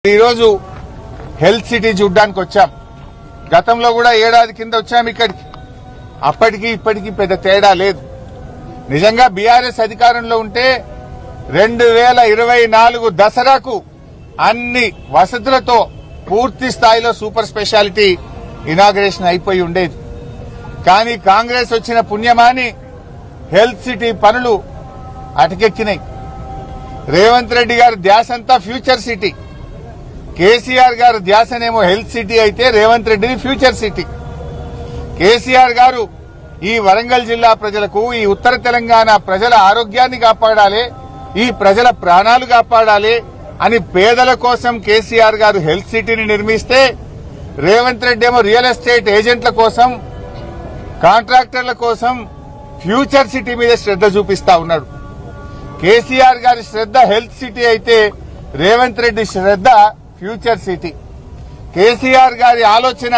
ఈరోజు health city చూడ్డానికి వచ్చాం. గతంలో కూడా ఏడాది కింద వచ్చాం ఇక్కడికి. అప్పటికి ఇప్పటికి పెద్ద తేడా లేదు. నిజంగా బీఆర్ఎస్ అధికారంలో ఉంటే 2024 దసరాకు అన్ని వసతులతో పూర్తి స్థాయిలో సూపర్ స్పెషాలిటీ ఇనాగరేషన్ అయిపోయి ఉండేది. కానీ కాంగ్రెస్ వచ్చిన పుణ్యమాని హెల్త్ సిటీ పనులు అటకెక్కినాయి. రేవంత్ రెడ్డి గారి ధ్యాసంతా ఫ్యూచర్ సిటీ. కేసీఆర్ గారు ధ్యాసనేమో హెల్త్ సిటీ అయితే రేవంత్ రెడ్డిని ఫ్యూచర్ సిటీ. కేసీఆర్ గారు ఈ వరంగల్ జిల్లా ప్రజలకు, ఈ ఉత్తర తెలంగాణ ప్రజల ఆరోగ్యాన్ని కాపాడాలి, ఈ ప్రజల ప్రాణాలు కాపాడాలి అని పేదల కోసం కేసీఆర్ గారు హెల్త్ సిటీని నిర్మిస్తే, రేవంత్ రెడ్డి ఏమో రియల్ ఎస్టేట్ ఏజెంట్ల కోసం, కాంట్రాక్టర్ల కోసం ఫ్యూచర్ సిటీ మీద శ్రద్ధ చూపిస్తా ఉన్నాడు. కేసీఆర్ గారి శ్రద్ధ హెల్త్ సిటీ అయితే రేవంత్ రెడ్డి శ్రద్ధ ఫ్యూచర్ సిటీ. కేసీఆర్ గారి ఆలోచన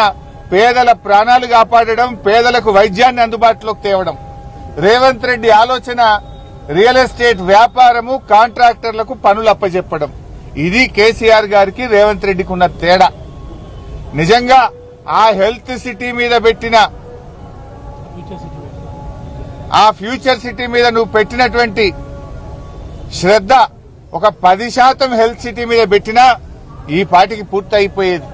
పేదల ప్రాణాలు కాపాడడం, పేదలకు వైద్యాన్ని అందుబాటులోకి తేవడం. రేవంత్ రెడ్డి ఆలోచన రియల్ ఎస్టేట్ వ్యాపారము, కాంట్రాక్టర్లకు పనులు అప్పజెప్పడం. ఇది కేసీఆర్ గారికి రేవంత్ రెడ్డికి ఉన్న తేడా. నిజంగా ఆ హెల్త్ సిటీ మీద పెట్టిన, ఆ ఫ్యూచర్ సిటీ మీద నువ్వు పెట్టినటువంటి శ్రద్ధ ఒక 10% హెల్త్ సిటీ మీద పెట్టినా ఈ పాటికి పూర్తి అయిపోయేది.